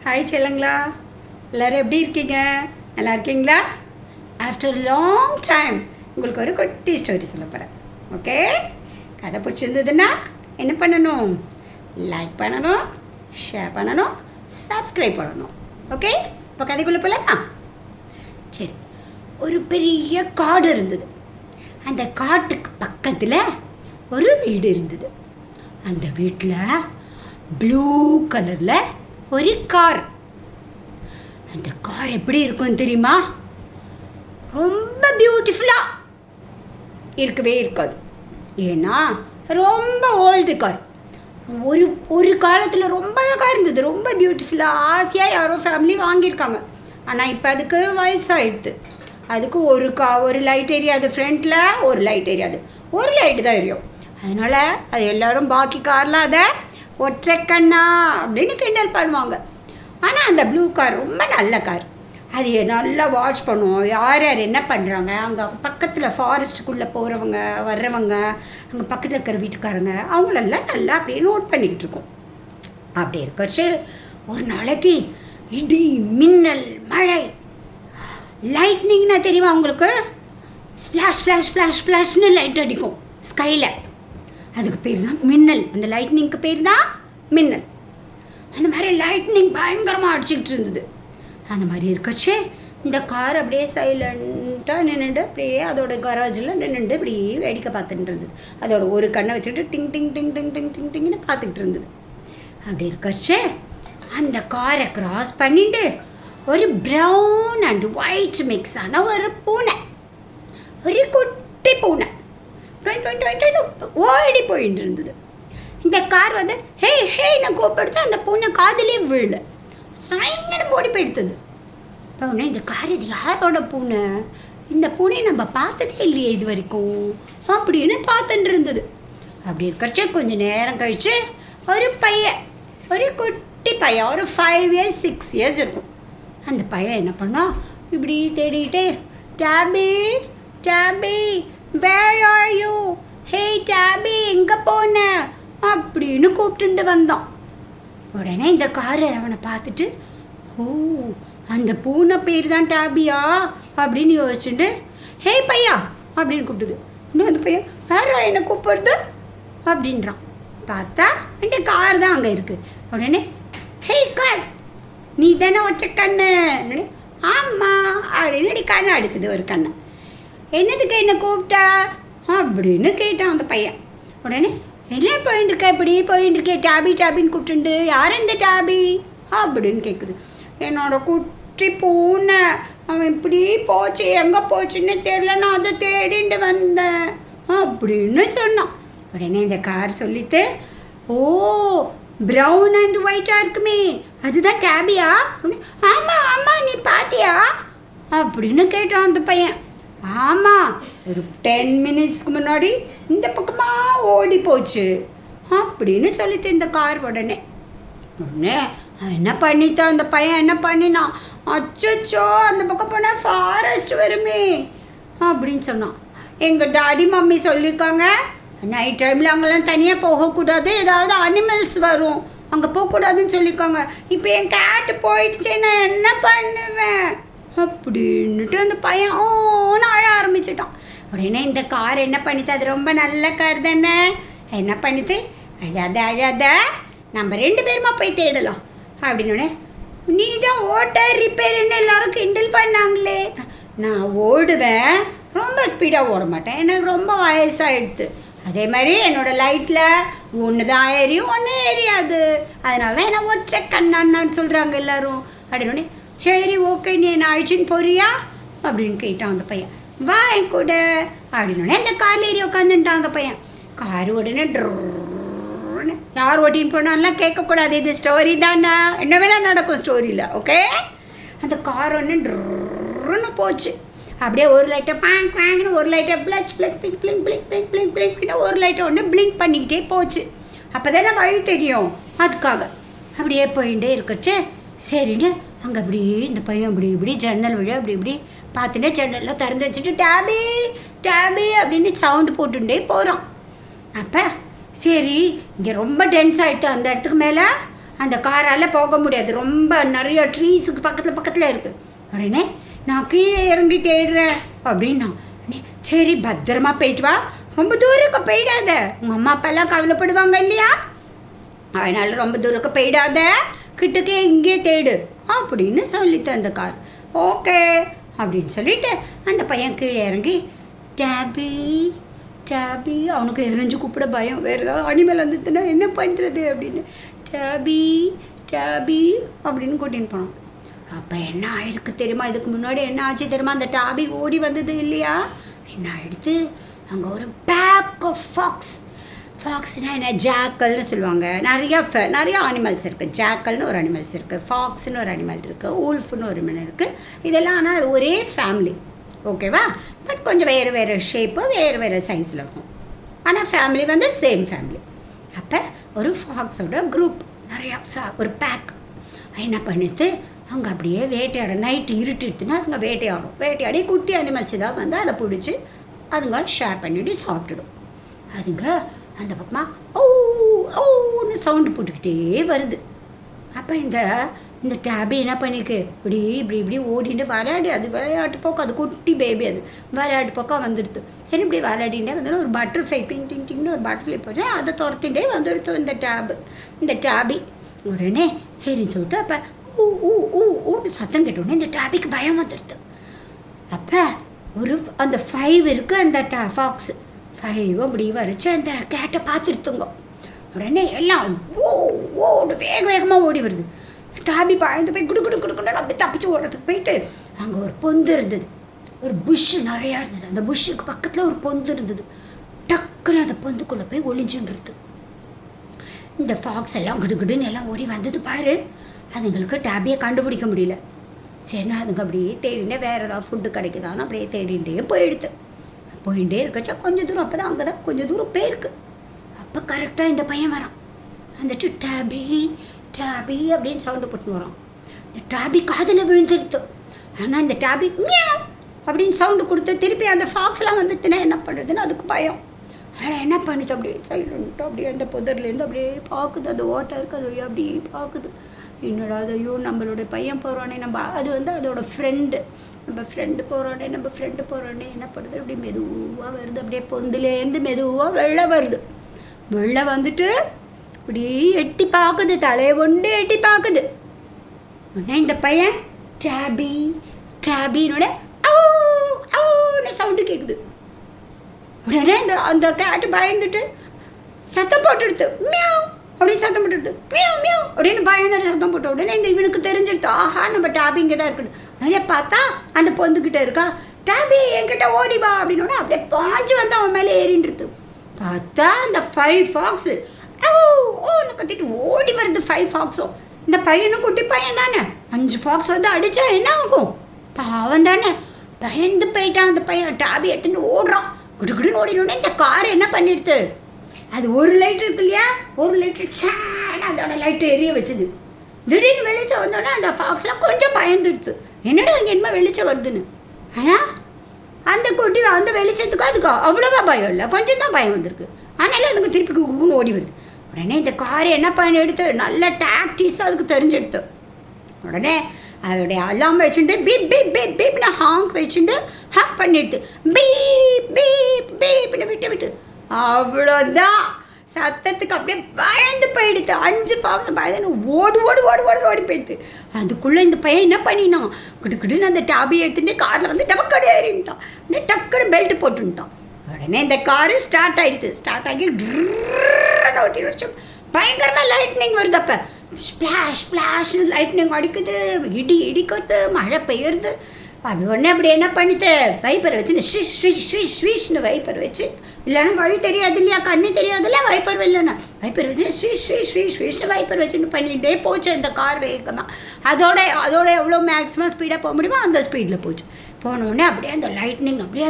Hi செல்லுங்களா, எல்லோரும் எப்படி இருக்கீங்க? நல்லா இருக்கீங்களா? ஆஃப்டர் லாங் டைம் உங்களுக்கு ஒரு குட்டி ஸ்டோரி சொல்ல போகிறேன். ஓகே, கதை பிடிச்சிருந்ததுன்னா என்ன பண்ணணும்? லைக் பண்ணணும், ஷேர் பண்ணணும், சப்ஸ்கிரைப் பண்ணணும். ஓகே, இப்போ கதைக்குள்ளே போகலாமா? சரி, ஒரு பெரிய காடு இருந்தது. அந்த காட்டுக்கு பக்கத்தில் ஒரு வீடு இருந்தது. அந்த வீட்டில் ப்ளூ கலரில் ஒரு கார். அந்த கார் எப்படி இருக்கும் தெரியுமா? ரொம்ப பியூட்டிஃபுல்லாக இருக்கவே இருக்காது. ஏன்னா ரொம்ப ஓல்டு கார். ஒரு காலத்தில் ரொம்ப அழகாக இருந்தது, ரொம்ப பியூட்டிஃபுல்லாக. ஆசையாக யாரோ ஃபேமிலி வாங்கியிருக்காங்க. ஆனால் இப்போ அதுக்கு வயசாகிடுது. அதுக்கு ஒரு லைட் எரியாது, ஃப்ரண்ட்டில் ஒரு லைட் எரியாது, ஒரு லைட்டு தான் எரியும். அதனால் அது எல்லோரும் பாக்கி கார்லாம் அதை ஒற்றை கண்ணா அப்படின்னு கிண்டல் பண்ணுவாங்க. ஆனால் அந்த ப்ளூ கார் ரொம்ப நல்ல கார். அது நல்லா வாட்ச் பண்ணுவோம், யார் யார் என்ன பண்ணுறாங்க. அங்கே பக்கத்தில் ஃபாரஸ்ட்டுக்குள்ளே போகிறவங்க வர்றவங்க, அங்கே பக்கத்தில் இருக்கிற வீட்டுக்காரங்க, அவங்களெல்லாம் நல்லா அப்படியே நோட் பண்ணிக்கிட்டு இருக்கோம். அப்படி இருக்கச்சு ஒரு நாளைக்கு இடி, மின்னல், மழை, லைட்னிங்னா தெரியுமா உங்களுக்கு? ஸ்ப்ளாஷ் ஃப்ளாஷ் ஃப்ளாஷ் ஃப்ளாஷ்னு லைட் அடிக்கும் ஸ்கையில். அதுக்கு பேர் தான் மின்னல். அந்த லைட்னிங்க்கு பேர் தான் மின்னல். அந்த மாதிரி லைட்னிங் பயங்கரமாக அடிச்சுக்கிட்டு இருந்தது. அந்த மாதிரி இருக்கச்சே இந்த கார் அப்படியே சைலண்ட்டாக நின்றுட்டு அப்படியே அதோட கராஜில் நின்றுட்டு இப்படி வேடிக்கை பார்த்துட்டு இருந்தது. அதோட ஒரு கண்ணை வச்சுட்டு டிங் டிங் டிங் டிங் டிங் டிங் டிங்னு பார்த்துக்கிட்டு இருந்தது. அப்படி இருக்கச்சே அந்த காரை கிராஸ் பண்ணிட்டு ஒரு ப்ரௌன் அண்ட் ஒயிட் மிக்ஸான ஒரு பூனை, ஒரு குட்டி பூனை ஓடி போயிட்டு இருந்தது. இந்த கார் வந்து ஹே ஹேன்னு கூப்பிடுத்து அந்த பூனை காதிலே விழல, சாயங்காலம் ஓடி போயிடுத்தது. இப்போ உடனே இந்த கார் இது யாரோட பூனை? இந்த பூனையை நம்ம பார்த்ததே இல்லையே இது வரைக்கும் அப்படின்னு பார்த்துட்டு இருந்தது. அப்படி இருக்கிறச்சே கொஞ்சம் நேரம் கழிச்சு ஒரு பையன், ஒரு குட்டி பையன், ஒரு 5 years 6 years இருக்கும். அந்த பையன் என்ன பண்ணா, இப்படி தேடிட்டு டாபி டாபி வேர் ஆர் யூ, ஹே டாபி எங்கே போன அப்படின்னு கூப்பிட்டுட்டு வந்தான். உடனே இந்த காரு அவனை பார்த்துட்டு, ஓ அந்த பூனை பேர் தான் டாபியா அப்படின்னு யோசிச்சுட்டு ஹே பையா அப்படின்னு கூப்பிட்டுது. இன்னும் அந்த பையன் வேற என்ன கூப்பிடுறது அப்படின்றான். பார்த்தா இந்த கார் தான் அங்கே இருக்குது. உடனே ஹே கார், நீ தானே ஒற்றை கண்ணு? ஆமாம் அப்படின்னு கண்ணை அடிச்சது ஒரு கண்ணை. என்னதுக்கு என்ன கூப்பிட்டா அப்படின்னு கேட்டான் அந்த பையன். உடனே என்ன போயின்னு இருக்க, இப்படி போயின்னு இருக்கே டாபி டாபின்னு கூப்பிட்டுண்டு, யார் இந்த டாபி அப்படின்னு கேட்குது. என்னோட குட்டி பூனை, அவன் இப்படி போச்சு, எங்கே போச்சுன்னு தெரியல, நான் அதை தேடிட்டு வந்தேன் அப்படின்னு சொன்னான். உடனே இந்த கார் சொல்லிட்டு, ஓ ப்ரௌன் அண்ட் ஒயிட்டாக இருக்குமே அதுதான் டாபியா? ஆமாம் ஆமாம் நீ பார்த்தியா அப்படின்னு கேட்டான் அந்த பையன். ஆமாம், ஒரு 10 minutesக்கு முன்னாடி இந்த பக்கமாக ஓடி போச்சு அப்படின்னு சொல்லிட்டு இந்த கார். உடனே என்ன பண்ணித்தான் அந்த பையன், என்ன பண்ணினான், அச்சோ அந்த பக்கம் போனால் ஃபாரஸ்ட் வருமே அப்படின்னு சொன்னான். எங்கள் டாடி மம்மி சொல்லியிருக்காங்க, நைட் டைமில் அங்கெல்லாம் தனியாக போகக்கூடாது, ஏதாவது அனிமல்ஸ் வரும், அங்கே போகக்கூடாதுன்னு சொல்லியிருக்காங்க. இப்போ என் கேட்டு போயிடுச்சு, நான் என்ன பண்ணுவேன் அப்படின்னுட்டு அந்த பையன் ஓன்னு அழ ஆரம்பிச்சிட்டான். உடனே இந்த கார் என்ன பண்ணித்து, அது ரொம்ப நல்ல கார் தானே, என்ன பண்ணித்து, அழாத நம்ம 2 பேருமா போய் தேடலாம் அப்படின்னு. நீ தான் ஓட்டர் ரிப்பேர்ன்னு எல்லாரும் கிண்டல் பண்ணாங்களே. நான் ஓடுவேன், ரொம்ப ஸ்பீடாக ஓட மாட்டேன், எனக்கு ரொம்ப வயசாகிடுது. அதே மாதிரி என்னோடய லைட்டில் ஒன்று தான் எரியும், ஒன்று எரியாது, அதனால தான் என்ன ஒற்றை கண்ணான்னு சொல்கிறாங்க எல்லோரும் அப்படின்னு. சரி ஓகே, நீ என்ன அழிச்சின்னு போறியா அப்படின்னு கேட்டான் அந்த பையன். வா என் கூட அப்படின்னு அந்த காரில் ஏறி உட்காந்துட்டான் அந்த பையன். கார் உடனே ட்ரோன்னு, யார் ஓட்டின்னு போனாலாம் கேட்கக்கூடாது, இது ஸ்டோரி தானே, என்ன வேணால் நடக்கும் ஸ்டோரியில். ஓகே, அந்த கார் ஒன்று ட்ரோன்னு போச்சு. அப்படியே ஒரு லைட்டை பேங்க் பேங்க்னு, ஒரு லைட்டை பிளச் பிளிங் பிளிங் பிளிங் பிளிங் பிளிங் பிளிங் பிளிங்னு ஒரு லைட்டை ஒன்று பிளிங்க் பண்ணிக்கிட்டே போச்சு. அப்போ தானே வழி தெரியும், அதுக்காக அப்படியே போயிட்டே இருக்கச்சு. சரின்னு அங்கே அப்படி இந்த பையன் இப்படி ஜன்னல் வழியாக இப்படி பார்த்துட்டே ஜன்னலில் திறந்து வச்சுட்டு டாபி டாபி அப்படின்னு சவுண்டு போட்டுட்டே போகிறான். அப்போ சரி இங்கே ரொம்ப டென்ஸ் ஆகிட்டு அந்த இடத்துக்கு மேலே அந்த காரால் போக முடியாது, ரொம்ப நிறைய ட்ரீஸுக்கு பக்கத்தில் இருக்குது. உடனே நான் கீழே இறங்கி தேடுறேன் அப்படின்னா, சரி பத்திரமா போயிட்டு வா, ரொம்ப தூரக்கு போயிடாத, உங்கள் அம்மா அப்பாலாம் கவலைப்படுவாங்க இல்லையா, அதனால் ரொம்ப தூரக்கு போயிடாத, கிட்டக்கே இங்கே தேடு அப்படின்னு சொல்லிட்டு அந்த கார் ஓகே அப்படின்னு சொல்லிட்டு அந்த பையன் கீழே இறங்கி டேபி டேபி, அவனுக்கு எரிஞ்சு கூப்பிட பயம், வேறு ஏதாவது அனிமல் வந்துட்டுன்னா என்ன பண்ணுறது அப்படின்னு, டேபி டேபி அப்படின்னு கூட்டின்னு போனோம். அப்போ என்ன ஆயிருக்கு தெரியுமா, இதுக்கு முன்னாடி என்ன ஆச்சு தெரியுமா, அந்த டாபி ஓடி வந்தது இல்லையா, என்ன ஆயிடுத்து, அங்கே ஒரு பேக் ஆஃப் ஃபாக்ஸ்னால் என்ன, ஜாக்கல்னு சொல்லுவாங்க. நிறையா அனிமல்ஸ் இருக்குது. ஜாக்கல்னு ஒரு அனிமல்ஸ் இருக்குது, ஃபாக்ஸ்னு ஒரு அனிமல் இருக்குது, ஊல்ஃப்னு ஒரு அனிமல் இருக்குது. இதெல்லாம் ஆனால் அது ஒரே ஃபேமிலி, ஓகேவா, பட் கொஞ்சம் வேறு ஷேப்பு, வேறு சைஸில் இருக்கும், ஆனால் ஃபேமிலி வந்து சேம் ஃபேமிலி. அப்போ ஒரு ஃபாக்ஸோட குரூப், நிறையா ஒரு பேக் என்ன பண்ணிட்டு அங்கே அப்படியே வேட்டையாட, நைட்டு இருட்டுன்னா அதுங்க வேட்டையாடி குட்டி அனிமல்ஸ் தான் வந்து அதை பிடிச்சி அதுங்க ஷேர் பண்ணிவிட்டு சாப்பிட்டுடும். அதுங்க அந்த பக்கமாக ஓன்னு சவுண்டு போட்டுக்கிட்டே வருது. அப்போ இந்த டேபி என்ன பண்ணிருக்கு, இப்படி ஓடிட்டு விளையாடி, அது விளையாட்டு போக்கம், அது குட்டி பேபி, அது விளையாட்டு போக்கம் வந்துடுது. சரி இப்படி விளையாடிட்டே வந்து ஒரு பட்டர்ஃப்ளை டிங்னு ஒரு பட்டர்ஃப்ளை போச்சு, அதை துரத்திட்டே வந்துடுது இந்த டேபி. உடனே சரின்னு சொல்லிட்டு அப்போ ஊன்னு சத்தம் கேட்டோடனே இந்த டேபிக்கு பயம் வந்துடுது. அப்போ அந்த 5 இருக்குது, அந்த ஃபாக்ஸு 5 அப்படி வரைச்சி அந்த கேட்டை பார்த்துருத்துங்க. உடனே எல்லாம் ஓடு வேகமாக ஓடி வருது. டாபி பயந்து போய் குடுக்குன்னு அப்படி தப்பிச்சு ஓடுறதுக்கு போயிட்டு அங்கே ஒரு பொந்து இருந்தது, ஒரு புஷ்ஷு நிறையா இருந்தது. அந்த புஷ்ஷுக்கு பக்கத்தில் ஒரு பொந்து இருந்தது. டக்குன்னு அந்த பொந்துக்குள்ளே போய் ஒளிஞ்சுன்றது. இந்த ஃபாக்ஸ் எல்லாம் குடுன்னு எல்லாம் ஓடி வந்தது பாரு, அதுங்களுக்கு டாபியை கண்டுபிடிக்க முடியல. சரிண்ணா அதுங்க அப்படியே தேடினே வேறு ஏதாவது ஃபுட்டு கிடைக்குதான்னு அப்படியே தேடிகிட்டே போயிட்டே இருக்கச்சா கொஞ்சம் தூரம், அப்போ தான் அங்கே தான் கொஞ்சம் தூரம் போயிருக்கு. அப்போ கரெக்டாக இந்த பையன் வரான், வந்துட்டு டாபி அப்படின்னு சவுண்டு போட்டுன்னு வரான். இந்த டாபி காதில் விழுந்துருது. ஆனால் இந்த டாபி மியாவ் அப்படின்னு சவுண்டு கொடுத்து திருப்பி அந்த ஃபாக்ஸ்லாம் வந்துட்டுனா என்ன பண்ணுறதுன்னு அதுக்கு பயம். அதனால் என்ன பண்ணுது, அப்படியே சைலண்ட்டாக அப்படியே அந்த புதர்லேருந்து அப்படியே பார்க்குது, அது ஓட்டை இருக்குது, அது அப்படியே பார்க்குது. என்னடா அதையோ நம்மளோட பையன் போகிறானே, அது வந்து அதோட ஃப்ரெண்டு, நம்ம ஃப்ரெண்டு போகிறானே என்ன பண்ணுது, அப்படியே மெதுவாக வருது, அப்படியே பொந்துலேருந்து மெதுவாக வெளில வந்துட்டு அப்படியே எட்டி பார்க்குது, தலையை கொண்டு எட்டி பார்க்குது. உடனே இந்த பையன் டேபின்னோட ஓன்னு சவுண்டு கேட்குது. உடனே அந்த கேட்டு பயந்துட்டு சத்தம் போட்டுடுது, மியாவ் அப்படின்னு சத்தம் போட்டுடுது, மியாவ் அப்படின்னு பயந்துட்டு சத்தம் போட்ட உடனே இவனுக்கு தெரிஞ்சிருது, ஆஹா நம்ம டாபி இங்கே தான் இருக்குது. உடனே பார்த்தா அந்த பொந்துக்கிட்ட இருக்கா, டாபி என்கிட்ட ஓடி வா அப்படின்னு அப்படியே பாஞ்சு வந்து அவன் மேலே ஏறின்றது. பார்த்தா அந்த 5 ஃபாக்ஸு ஓன்னு கத்திட்டு ஓடி வருது. 5 ஃபாக்ஸும், இந்த பையனும் குட்டி பையன் தானே, 5 ஃபாக்ஸ் வந்து அடித்தா என்ன ஆகும், பாவம் தானே. பயந்து போயிட்டான் அந்த பையன், டாபி எடுத்துட்டு ஓடுறான், குடுன்னு ஓடினோடனே இந்த கார் என்ன பண்ணிடுது, அது ஒரு லைட் இருக்கு இல்லையா, ஒரு லைட்டு சேன அதோட லைட்டு எரிய வச்சுது. திடீர்னு வெளிச்சம் வந்தோடனே அந்த ஃபாக்ஸ்லாம் கொஞ்சம் பயந்துடுது, என்னடா இங்கே என்ன வெளிச்சம் வருதுன்னு. ஆனால் அந்த குட்டி அந்த வெளிச்சத்துக்கு அதுக்கு அவ்வளோவா பயம் இல்லை, கொஞ்சம் தான் பயம் வந்திருக்கு. அதனால அதுக்கு திருப்பி குக்குன்னு ஓடி வருது. உடனே இந்த காரை என்ன பண்ணி எடுத்து நல்ல டாக்டிஸாக அதுக்கு தெரிஞ்செடுத்து, உடனே அதோடைய அலாம் வச்சுட்டு பீப் பீப் பீப் பீப்னு ஹாங்க் வச்சுட்டு ஹாக் பண்ணிடுது, பீப்னு விட்டு அவ்வளோதான். சத்தத்துக்கு அப்படியே பயந்து போயிடுது. 5 ஃபாக்ஸ் பயந்து ஓடி போயிடுது. அதுக்குள்ளே இந்த பையன் என்ன பண்ணினான், குடுன்னு அந்த டாபியை எடுத்துட்டு காரில் வந்து டபக்கடி ஏறிட்டான், உடனே டக்குன்னு பெல்ட் போட்டுட்டான். உடனே இந்த காரு ஸ்டார்ட் ஆகி ஓட்டி வச்சு பயங்கரமாக லைட்னிங் வருது. அப்போ ஸ்ப்ளாஷ்னு லைட்னிங் அடிக்குது, இடிக்கிறது, மழை பெய்யுறது. அப்படி உடனே அப்படி என்ன பண்ணிட்டு வைப்பர் வச்சு ஸ்விஷ்னு வைப்பர் வச்சு, இல்லைன்னா வழி தெரியாது இல்லையா, கண்ணு தெரியாதுல்ல, வைப்பர் இல்லைன்னா வைப்பர் வச்சு ஸ்விஷ்னு வைப்பர் வச்சுன்னு பண்ணிகிட்டே போச்சு அந்த கார் வேகமாக. அதோட எவ்வளோ மேக்ஸிமம் ஸ்பீடாக போக முடியுமோ அந்த ஸ்பீடில் போச்சு. போனோடனே அப்படியே அந்த லைட்னிங் அப்படியே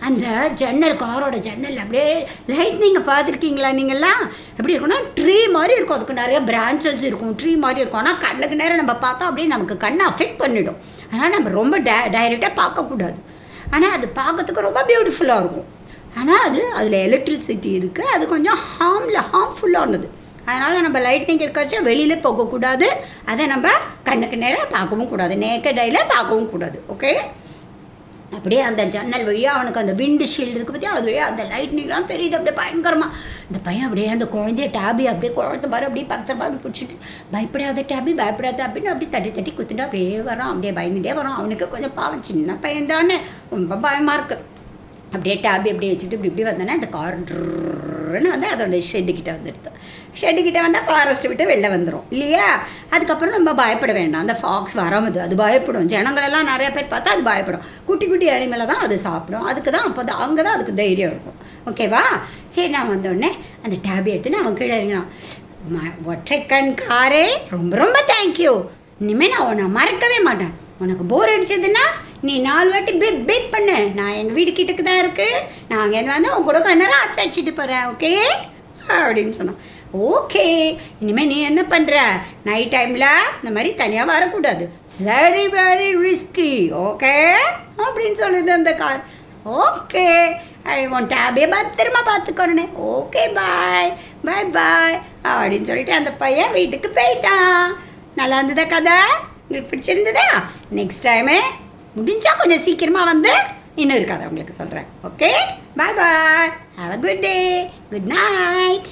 அந்த ஜன்னல், காரோட ஜன்னல் அப்படியே லைட்னிங்கை பார்த்துருக்கீங்களா நீங்கள்லாம்? எப்படி இருக்குன்னா ட்ரீ மாதிரி இருக்கும், அதுக்கு நிறைய பிரான்ச்சஸ் இருக்கும், ட்ரீ மாதிரி இருக்கும். ஆனால் கண்ணுக்கு நேரம் நம்ம பார்த்தா அப்படியே நமக்கு கண்ணை அஃபெக்ட் பண்ணிவிடும். அதனால் நம்ம ரொம்ப டைரெக்டாக பார்க்கக்கூடாது. ஆனால் அது பார்க்கறதுக்கு ரொம்ப பியூட்டிஃபுல்லாக இருக்கும். ஆனால் அதில் எலக்ட்ரிசிட்டி இருக்குது, அது கொஞ்சம் ஹார்ம்ஃபுல்லானது. அதனால் நம்ம லைட்னிங் இருக்கிறச்ச வெளியில் போகக்கூடாது, அதை நம்ம கண்ணுக்கு நேராக பார்க்கவும் கூடாது, நேக்கட் ஐயில் பார்க்கவும் கூடாது. ஓகே, அப்படியே அந்த ஜன்னல் வழியாக அவனுக்கு அந்த விண்டு ஷீல்டு இருக்குது பற்றியா, அது வழியாக அந்த லைட்னிங்லாம் தெரியுது அப்படியே பயங்கரமாக. இந்த பையன் அப்படியே அந்த குழந்தைய டேபி அப்படியே குழந்தை பாரு அப்படியே பக்கத்தில் அப்படி பிடிச்சிட்டு பயப்படாத டேபி பயப்படாத அப்படின்னு அப்படி தட்டி தட்டி குத்துட்டு அப்படியே வரான், அப்படியே பயந்துட்டே வரான். அவனுக்கு கொஞ்சம் பாவம், சின்ன பையன் தானே, ரொம்ப பயமாக இருக்குது. அப்படியே டேபி அப்படியே வச்சுட்டு இப்படி வந்தோன்னா அந்த கார்ன்னு வந்து அதோட ஷெட்டுக்கிட்ட வந்துடுது. ஷெட்டுக்கிட்ட வந்தால் ஃபாரஸ்ட்டு விட்டு வெளில வந்துடும் இல்லையா. அதுக்கப்புறம் நம்ம பயப்பட வேண்டாம், அந்த ஃபாக்ஸ் வராமது அது பயப்படும். ஜனங்களெல்லாம் நிறையா பேர் பார்த்தா அது பயப்படும். குட்டி குட்டி அனிமலை தான் அது சாப்பிடும். அதுக்கு தான் அப்போ தான் அங்கே தான் அதுக்கு தைரியம் இருக்கும். ஓகேவா? சரி, நான் வந்தோடனே அந்த டேபி எடுத்துன்னு அவன் கீழே இறங்கினான். ஒற்றைக்கண் காரே, ரொம்ப ரொம்ப தேங்க்யூ. இனிமேல் நான் உன்னை மறக்கவே மாட்டேன். உனக்கு போர் அடிச்சதுன்னா நீ 4 வாட்டி பீட் பண்ணு, நான் எங்கள் வீடு கிட்டக்கு தான் இருக்குது, நான் அங்கேருந்து வந்து உன் கூட கொஞ்ச நேரம் அரட்டை அடிச்சுட்டு போகிறேன். ஓகே அப்படின்னு சொன்னான். ஓகே, இனிமேல் நீ என்ன பண்ணுற, நைட் டைமில் இந்த மாதிரி தனியாக வரக்கூடாது, வெரி வெரி ரிஸ்கி. ஓகே அப்படின்னு சொல்லுது அந்த கார். ஓகே, உன் டேபே பத்திரமா பார்த்துக்கோனே. ஓகே, பாய் பாய் பாய் அப்படின்னு சொல்லிட்டு அந்த பையன் வீட்டுக்கு போயிட்டான். நல்லா இருந்ததா கதை? உங்களுக்கு பிடிச்சிருந்ததா? நெக்ஸ்ட் டைமே முடிஞ்சால் கொஞ்சம் சீக்கிரமாக வந்து இன்னும் இருக்காது உங்களுக்கு சொல்கிறேன். Okay, bye bye, have a good day, good night.